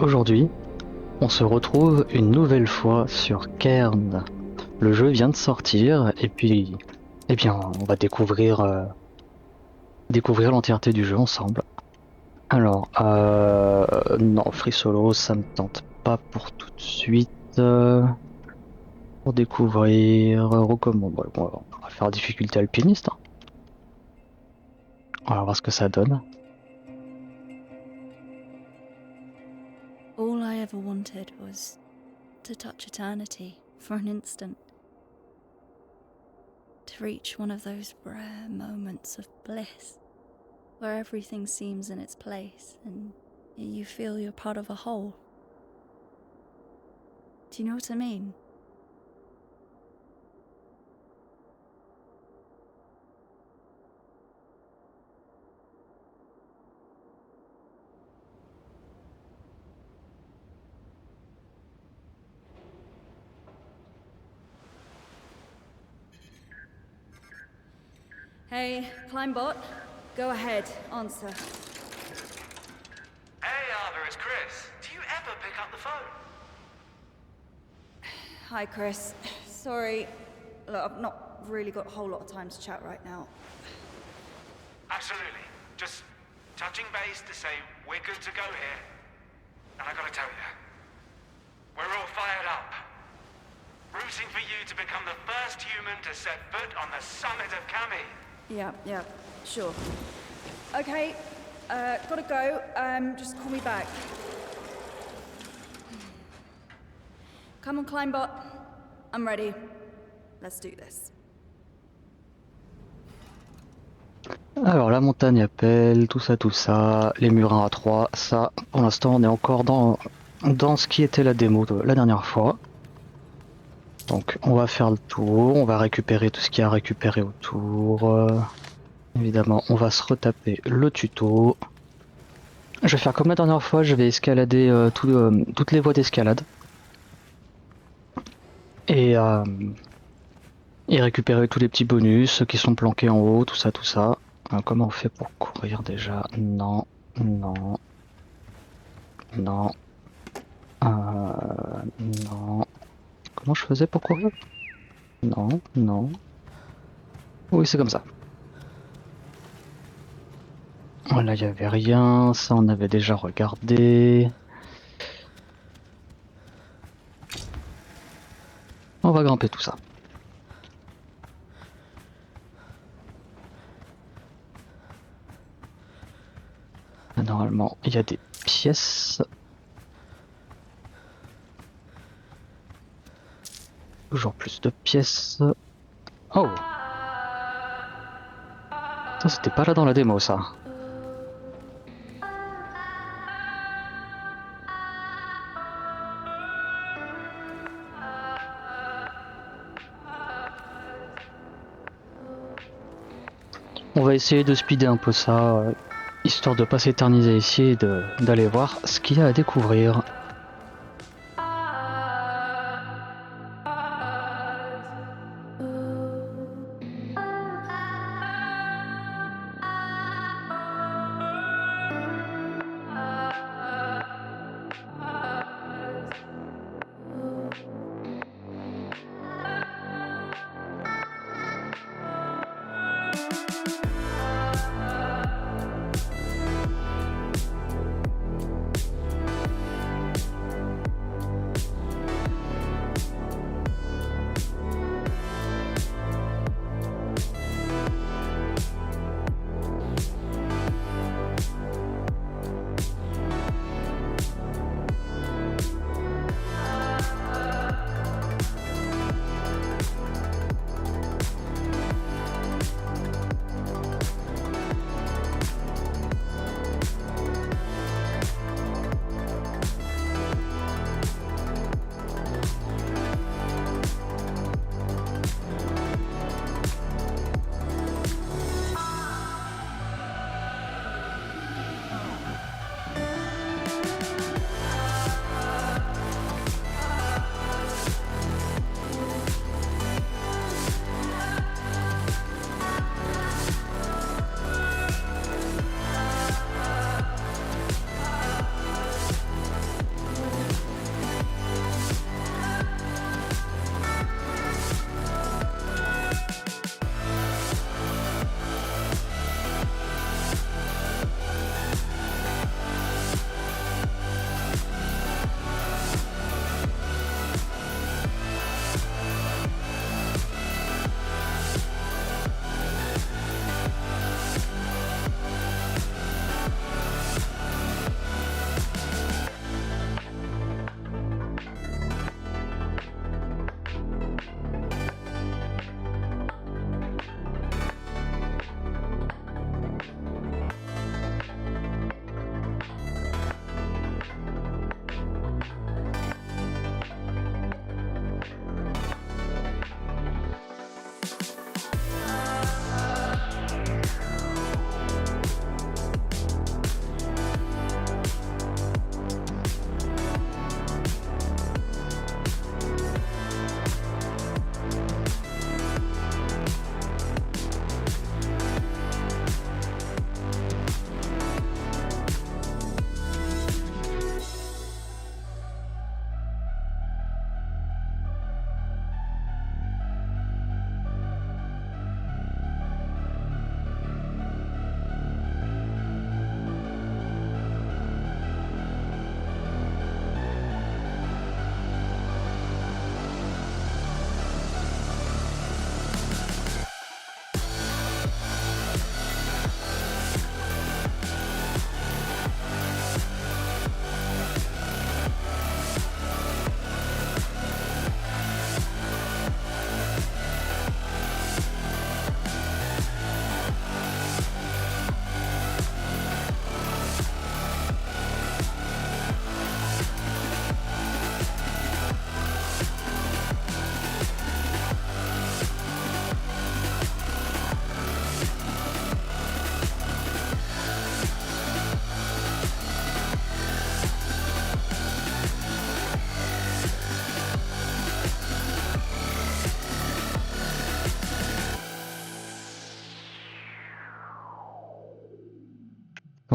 Aujourd'hui, on se retrouve une nouvelle fois sur Cairn. Le jeu vient de sortir et puis, eh bien, on va découvrir l'entièreté du jeu ensemble. Alors, non, Free Solo, ça me tente pas pour tout de suite. Pour découvrir, recommande. Bon, on va faire difficulté alpiniste, hein. On va voir ce que ça donne. All I ever wanted was to touch eternity for an instant. To reach one of those rare moments of bliss where everything seems in its place and you feel you're part of a whole. Do you know what I mean? Hey, Climbot, go ahead, answer. Hey Arthur, it's Chris. Do you ever pick up the phone? Hi, Chris. Sorry. Look, I've not really got a whole lot of time to chat right now. Absolutely. Just touching base to say we're good to go here. And I gotta tell you, we're all fired up. Rooting for you to become the first human to set foot on the summit of Kami. Yeah, sure. Okay, gotta go. Just call me back. Come on, Climbot. I'm ready. Let's do this. Alors, la montagne appelle, tout ça, les murins à 3, ça, pour l'instant, on est encore dans ce qui était la démo de la dernière fois. Donc, on va faire le tour, on va récupérer tout ce qu'il y a à récupérer autour. Évidemment, on va se retaper le tuto. Je vais faire comme la dernière fois, je vais escalader toutes les voies d'escalade. Et récupérer tous les petits bonus qui sont planqués en haut, tout ça. Comment on fait pour courir déjà? Non. Non. Comment je faisais pour courir? Non. Oui, c'est comme ça. Là, il n'y avait rien. Ça, on avait déjà regardé. On va grimper tout ça. Normalement, il y a des pièces. Toujours plus de pièces. Oh! Ça, c'était pas là dans la démo, ça. On va essayer de speeder un peu ça, histoire de pas s'éterniser ici et d'aller voir ce qu'il y a à découvrir.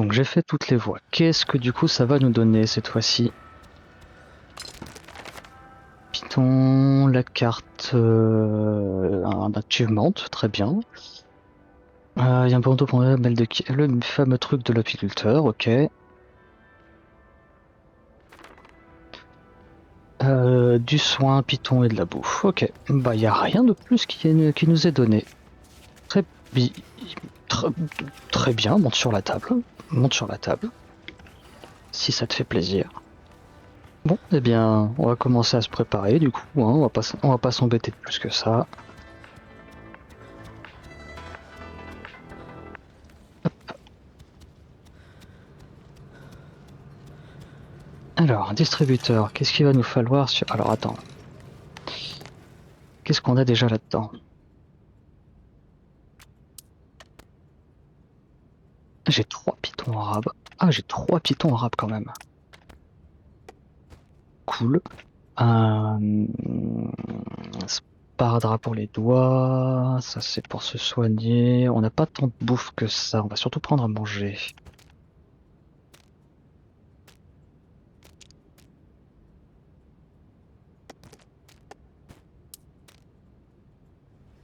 Donc j'ai fait toutes les voies. Qu'est-ce que du coup ça va nous donner cette fois-ci? Python, la carte, un achievement, très bien. Il y a un bandeau pour le fameux truc de l'apiculteur, ok. Du soin, Python et de la bouffe, ok. Bah y a rien de plus qui nous est donné. Très, très, très bien, monte sur la table. Monte sur la table. Si ça te fait plaisir. Bon, eh bien, on va commencer à se préparer du coup, hein, on va pas s'embêter de plus que ça. Alors, un distributeur, qu'est-ce qu'il va nous falloir sur... Alors attends. Qu'est-ce qu'on a déjà là-dedans? J'ai 3 pitons arabes. Ah, j'ai 3 pitons arabes quand même. Cool. Sparadrap pour les doigts. Ça, c'est pour se soigner. On n'a pas tant de bouffe que ça. On va surtout prendre à manger.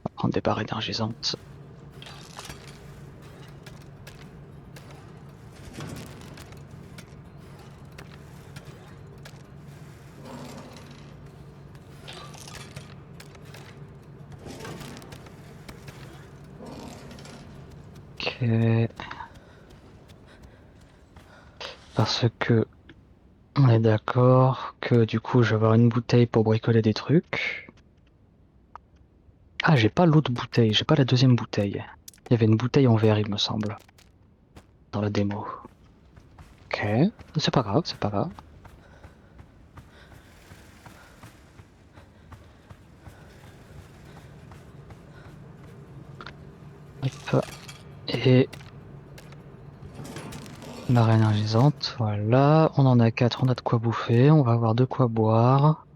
On va prendre des barres énergisantes. Ok. Parce que on est d'accord que du coup je vais avoir une bouteille pour bricoler des trucs. Ah, j'ai pas l'autre bouteille, j'ai pas la deuxième bouteille. Il y avait une bouteille en verre, il me semble, dans la démo. Ok, c'est pas grave, c'est pas grave. Hop. Et marée énergisante, voilà. On en a 4, on a de quoi bouffer, on va avoir de quoi boire.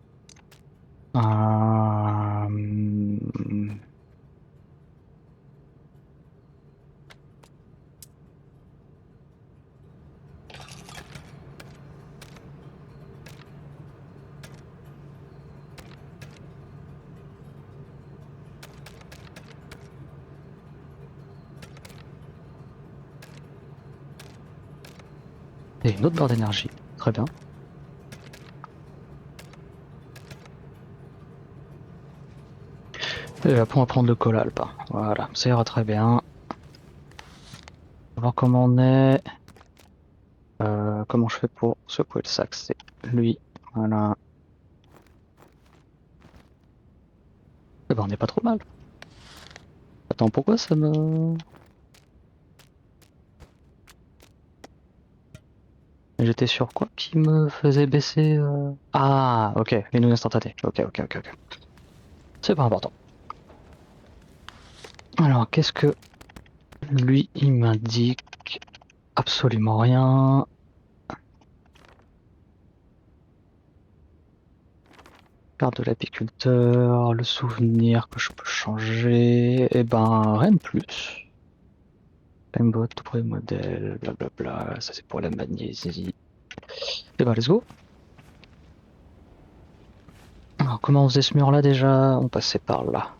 Et une autre barre d'énergie, très bien. Et après on va prendre le colalp, voilà, ça ira très bien. On va voir comment on est. Comment je fais pour secouer le sac, c'est lui, voilà. Eh ben on n'est pas trop mal. Attends, pourquoi ça me... J'étais sur quoi qui me faisait baisser Ah, ok, les nouilles instantanées. Ok. C'est pas important. Alors, qu'est-ce que lui, il m'indique? Absolument rien. Carte de l'apiculteur, le souvenir que je peux changer. Eh ben, rien de plus. Aimbot, tout premier modèle, blablabla. Ça, c'est pour la magnésie. Eh ben, let's go. Alors, comment on faisait ce mur-là déjà? On passait par là.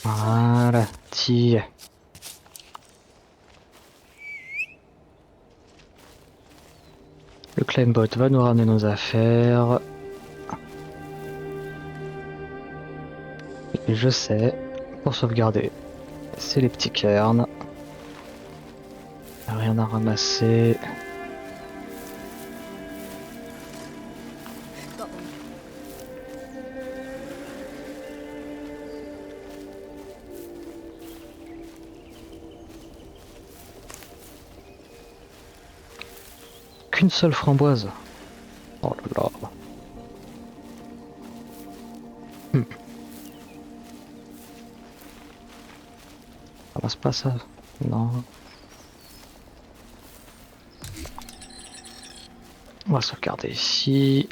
Voilà, tiens. Le claimbot va nous ramener nos affaires. Et je sais, pour sauvegarder, c'est les petits cairns. Rien à ramasser. Got one. qu'une seule framboise. Oh là là. Hmm. Ramasse pas ça. Non. On va sauvegarder ici.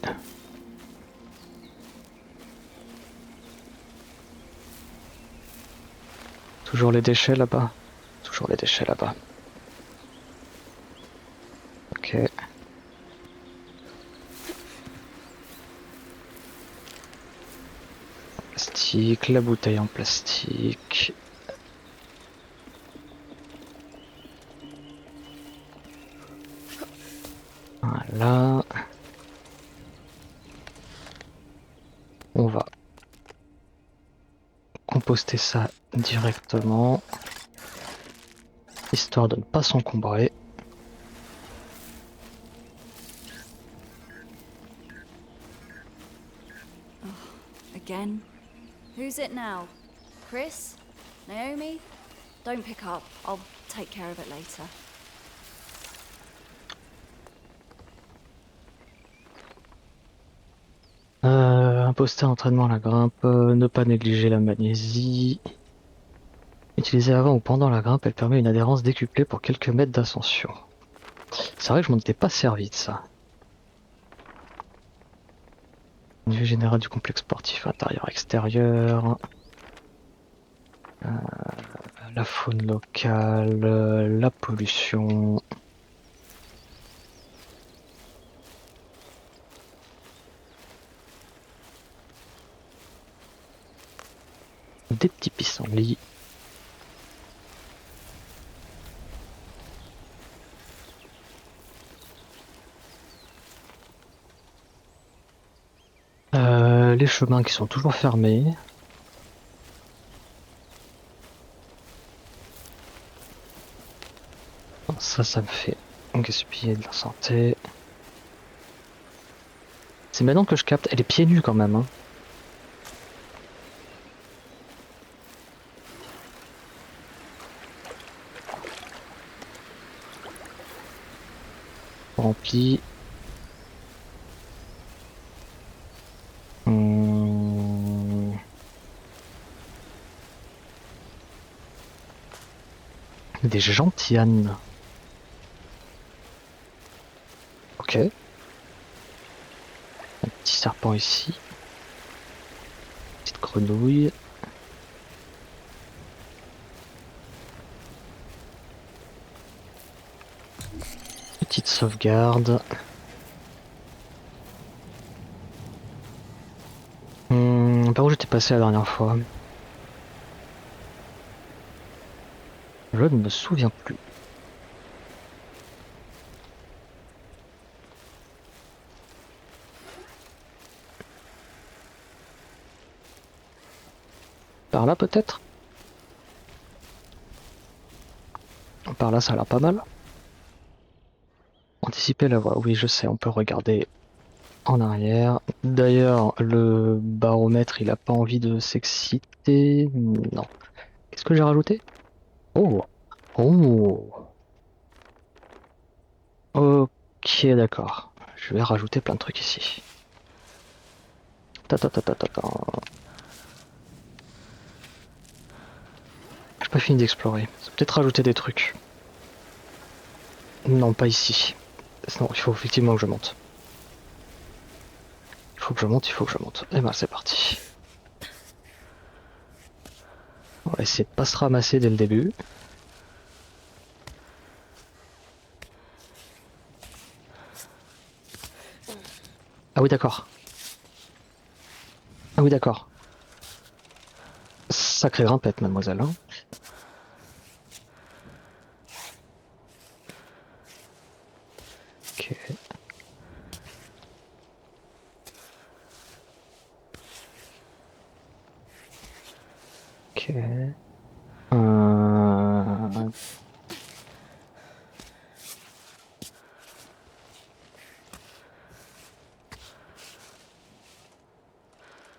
Toujours les déchets là-bas. Toujours les déchets là-bas. Ok. Plastique, la bouteille en plastique. Voilà. On va composter ça directement, histoire de ne pas s'encombrer. Again? Who's it now? Chris? Naomi? Don't pick up. I'll take care of it later. Imposter entraînement à la grimpe, ne pas négliger la magnésie. Utilisée avant ou pendant la grimpe, elle permet une adhérence décuplée pour quelques mètres d'ascension. C'est vrai que je m'en étais pas servi de ça. Une vue générale du complexe sportif intérieur-extérieur. La faune locale, la pollution. Des petits pissenlits. Les chemins qui sont toujours fermés. Ça me fait gaspiller de la santé. C'est maintenant que je capte. Elle est pieds nus quand même. Hein. Rempli. Des gentianes. Ok. Un petit serpent ici. Petite grenouille. Petite sauvegarde. Par où j'étais passé la dernière fois? Je ne me souviens plus. Par là peut-être? Par là ça a l'air pas mal. Anticiper la voie. Oui je sais, on peut regarder en arrière. D'ailleurs le baromètre il a pas envie de s'exciter. Non. Qu'est-ce que j'ai rajouté? Oh. Oh. Ok d'accord. Je vais rajouter plein de trucs ici. Ta ta ta ta ta ta. J'ai pas fini d'explorer. C'est peut-être rajouter des trucs. Non, pas ici. Non, il faut effectivement que je monte. Il faut que je monte, il faut que je monte. Et ben c'est parti. On va essayer de pas se ramasser dès le début. Ah oui d'accord. Ah oui d'accord. Sacrée grimpette mademoiselle. Hein. Ok. Ok. Euh...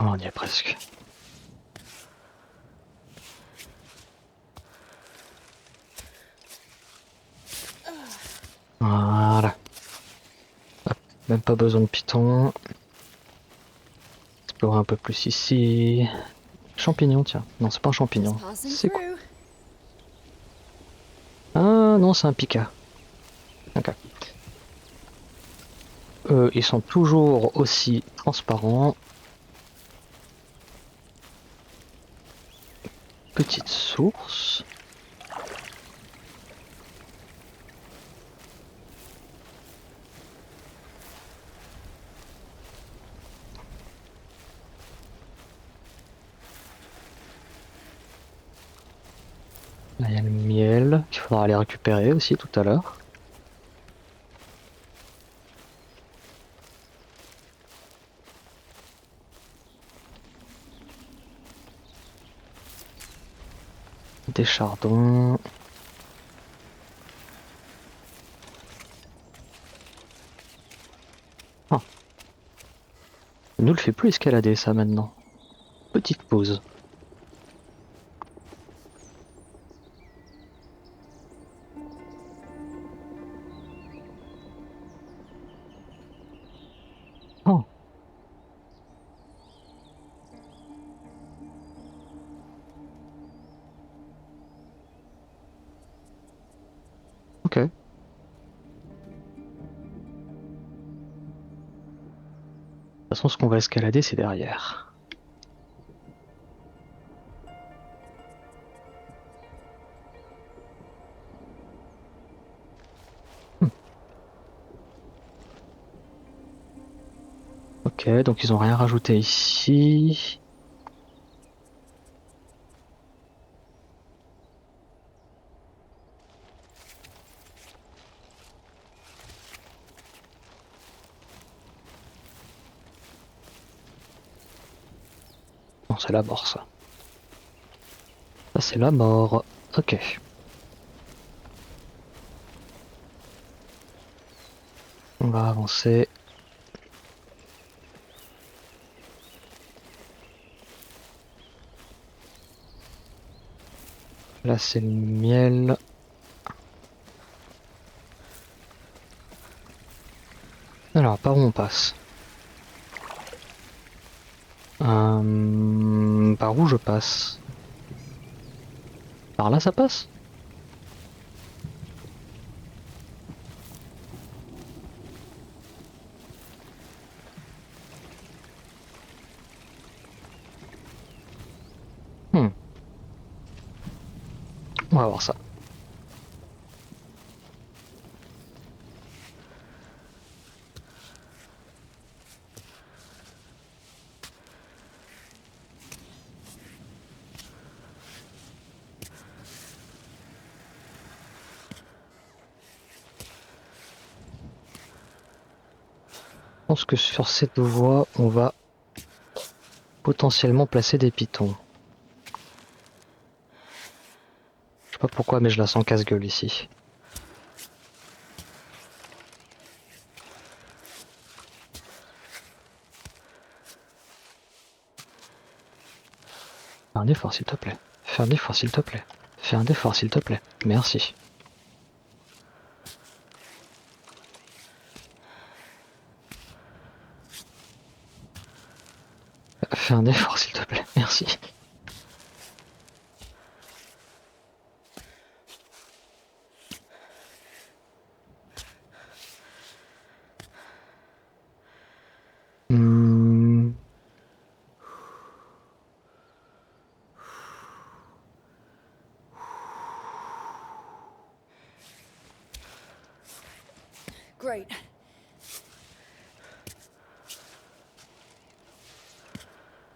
Oh, on y est presque. Voilà. Même pas besoin de python. Explorer un peu plus ici. Champignon, tiens. Non, c'est pas un champignon. Just passing C'est quoi? through. Ah non, c'est un pica. Ok. Ils sont toujours aussi transparents. Petite source. Là, il y a le miel qu'il faudra aller récupérer aussi tout à l'heure. Des chardons. Ah. Il nous le fait plus escalader ça maintenant. Petite pause. Oh. Ok. De toute façon, ce qu'on va escalader, c'est derrière. Hmm. Ok, donc ils ont rien rajouté ici. Non, c'est la mort, ça. Ça, c'est la mort. Ok. On va avancer. Là, c'est le miel. Alors, par où on passe? Par où je passe? Par là, ça passe? Hmm. On va voir ça. Je pense que sur cette voie, on va potentiellement placer des pitons. Je sais pas pourquoi, mais je la sens casse-gueule ici. Fais un effort, s'il te plaît. Fais un effort, s'il te plaît. Fais un effort, s'il te plaît. Merci. Fais un effort, s'il te plaît. Merci. Hmm. Great.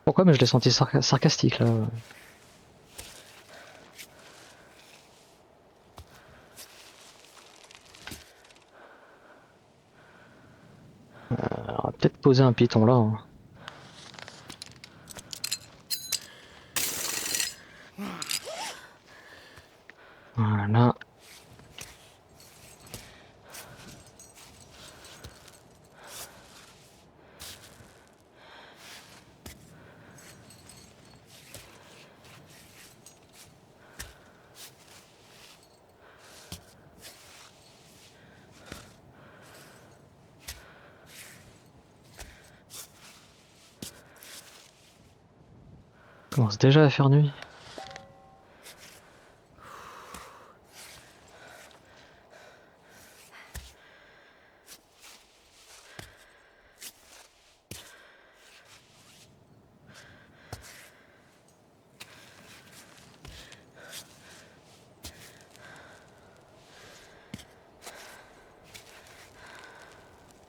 Pourquoi? Mais je l'ai senti sarcastique là. On va peut-être poser un piton là. Hein. Voilà. Commence déjà à faire nuit.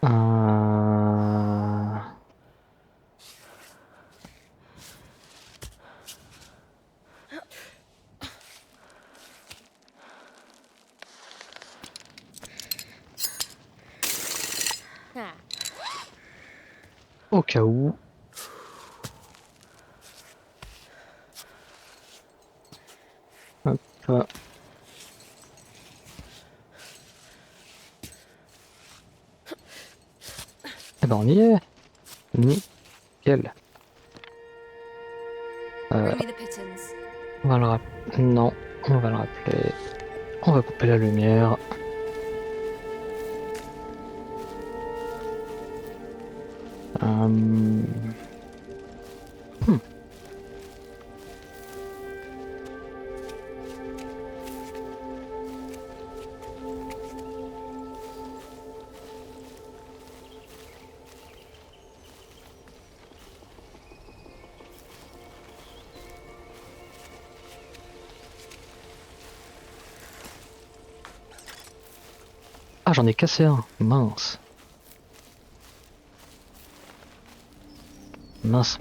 Euh... Au cas où. Hop. Eh ben on y est. Nickel. Bring me the pittance. On va le rappeler. Non, on va le rappeler. On va couper la lumière. Hmm. Ah, j'en ai cassé un. Mince.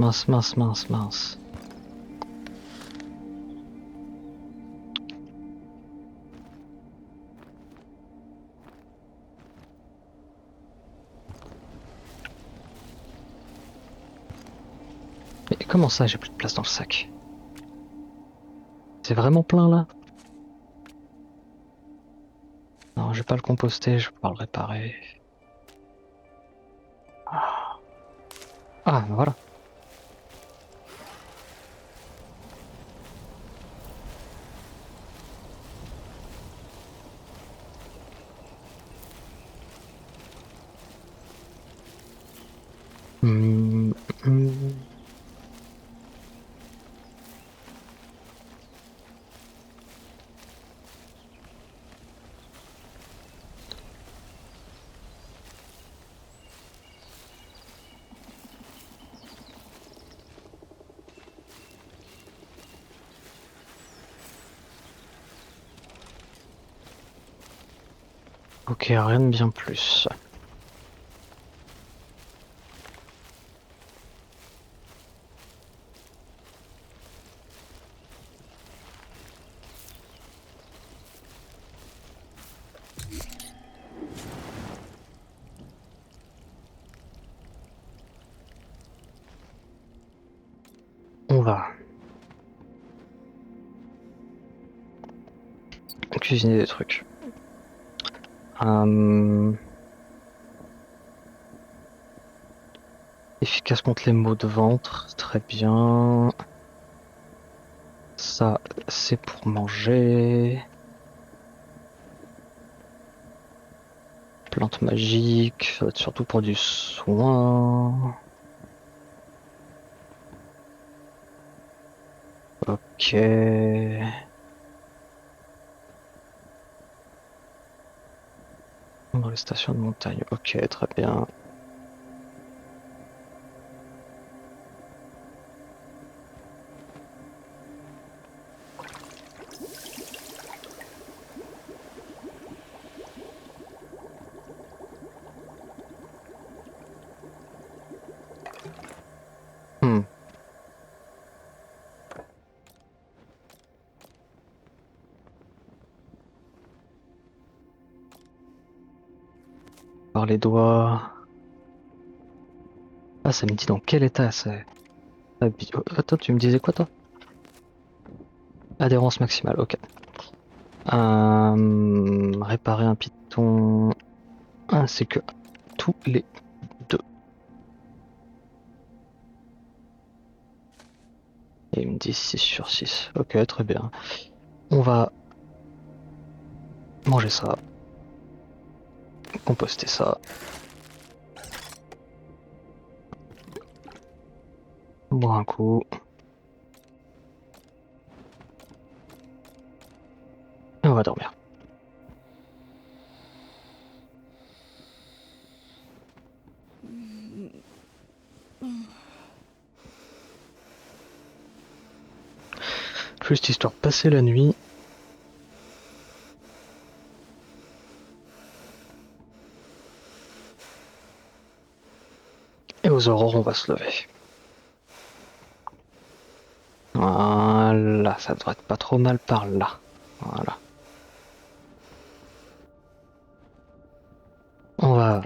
Mince. Mais comment ça, j'ai plus de place dans le sac? C'est vraiment plein là? Non, je vais pas le composter, je vais pouvoir le réparer. Ah, voilà. Hmm, hmm. Ok, rien de bien plus. On va cuisiner des trucs. Efficace contre les maux de ventre, très bien. Ça, c'est pour manger. Plante magique, ça va être surtout pour du soin. Ok. Dans les stations de montagne, ok, très bien. Hmm. Par les doigts. Ah, ça me dit dans quel état c'est. Attends, tu me disais quoi toi? Adhérence maximale, ok. Réparer un piton. Ah, c'est que tous les deux. Et il me dit 6 sur 6. Ok, très bien. On va manger ça. Composter ça. Boire un coup. on va dormir. Juste histoire de passer la nuit. Et aux aurores, on va se lever. Voilà, ça devrait être pas trop mal par là. Voilà. On va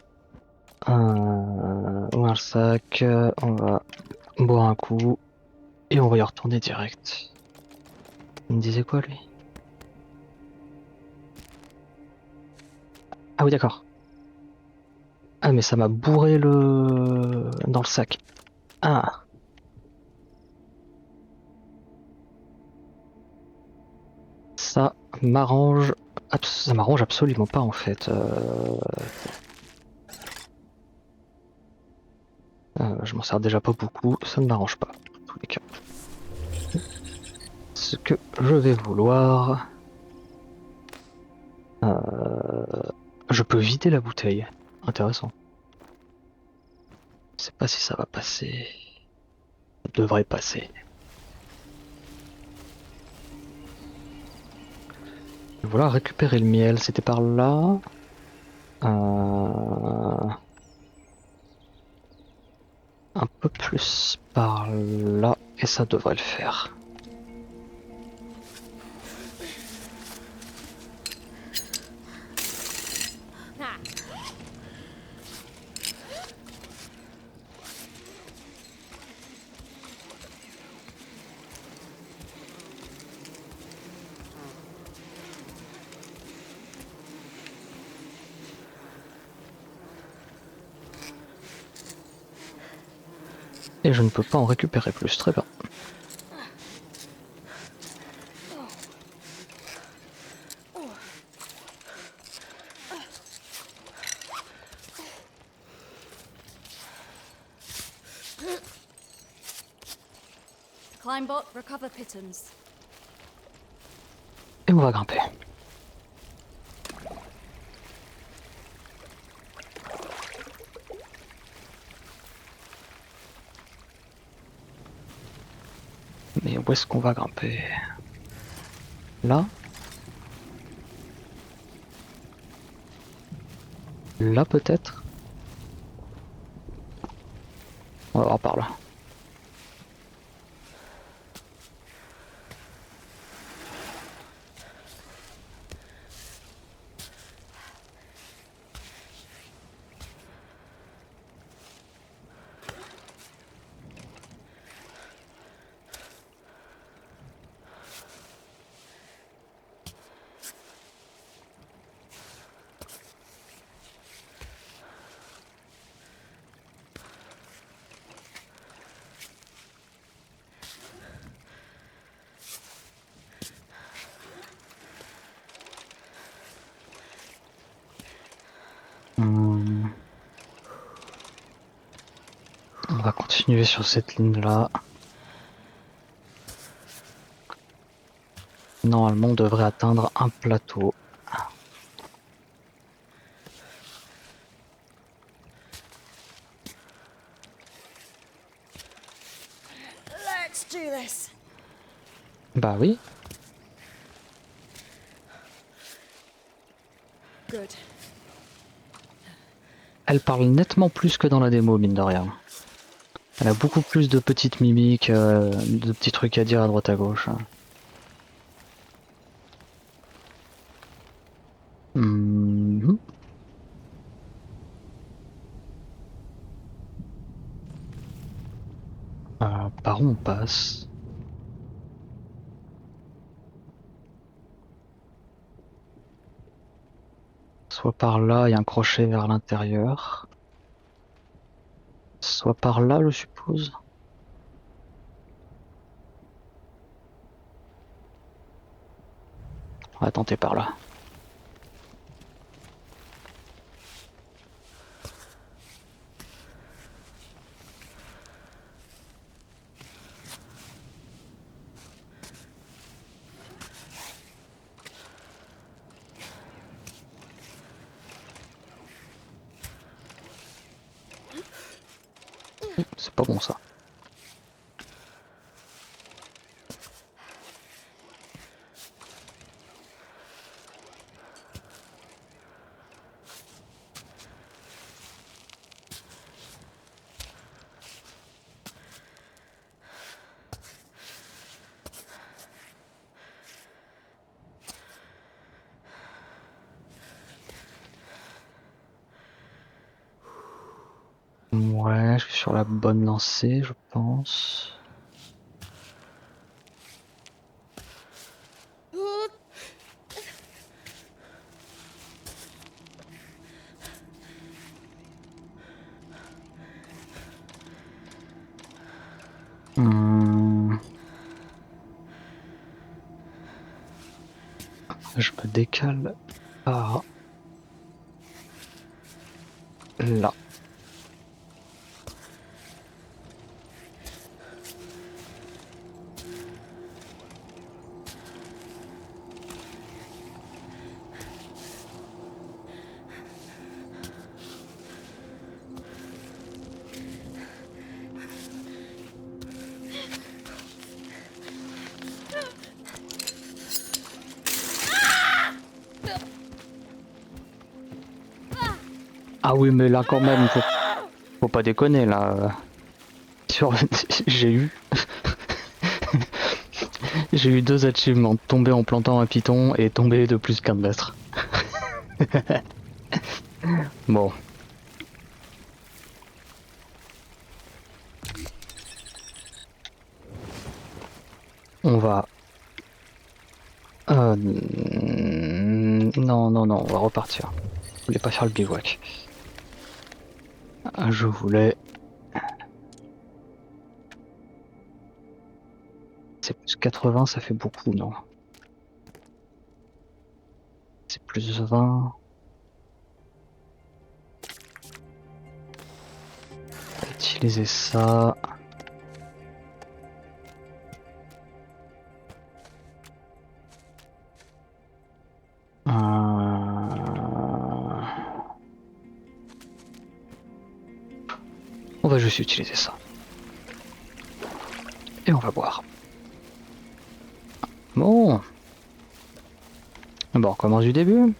ouvrir le sac, on va boire un coup et on va y retourner direct. Il me disait quoi lui? Ah oui d'accord. Ah mais ça m'a bourré le dans le sac. Ah. Ça ça m'arrange absolument pas en fait. Je m'en sers déjà pas beaucoup, ça ne m'arrange pas. En tous les cas. Ce que je vais vouloir, je peux vider la bouteille. Intéressant. Je sais pas si ça va passer. Ça devrait passer. Voilà, récupérer le miel, c'était par là. Un peu plus par là, et ça devrait le faire. Et je ne peux pas en récupérer plus, très bien. Climbot, recover pittance. Et on va grimper. Mais où est-ce qu'on va grimper? Là? Là peut-être? On va voir par là. On va continuer sur cette ligne-là. Normalement, on devrait atteindre un plateau. Let's do this. Bah oui. Good. Elle parle nettement plus que dans la démo, mine de rien. Elle a beaucoup plus de petites mimiques, de petits trucs à dire à droite à gauche. Mhm. Par où on passe? Soit par là, il y a un crochet vers l'intérieur. Soit par là, je suppose. On va tenter par là. C'est pas bon ça. Ouais, je suis sur la bonne lancée, je pense. Hmm. Je me décale par là. Ah oui, mais là quand même, faut pas déconner là. Sur... j'ai eu j'ai eu 2 achievements, tomber en plantant un python et tomber de plus qu'1 mètre. Bon. On va... Non, non, non, on va repartir. Je voulais pas faire le bivouac. Je voulais... C'est plus 80, ça fait beaucoup, non? C'est plus 20. On va utiliser ça. On va juste utiliser ça. Et on va boire. Bon. Bon, on recommence du début.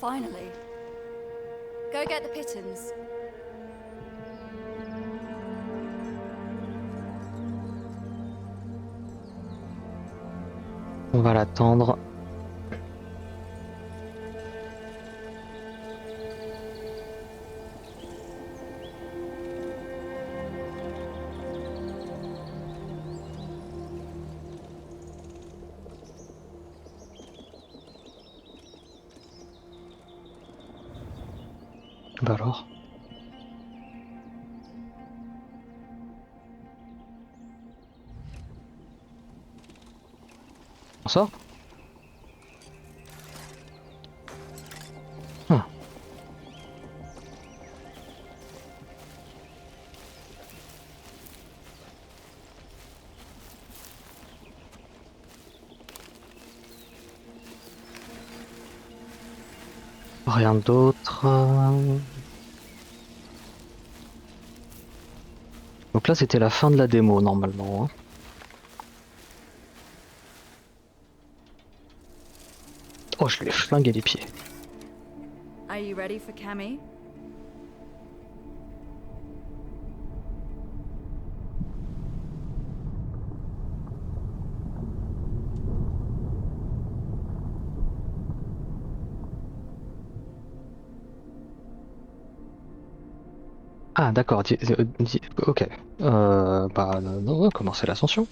Finally. Go get the pittons. On va l'attendre. Bah alors. sort? Ah. Rien d'autre. Donc là, c'était la fin de la démo, normalement, hein. Oh, je lui ai flingué les pieds. Are you ready for Cammy? Ah, d'accord, ok. Bah, non, commencer l'ascension.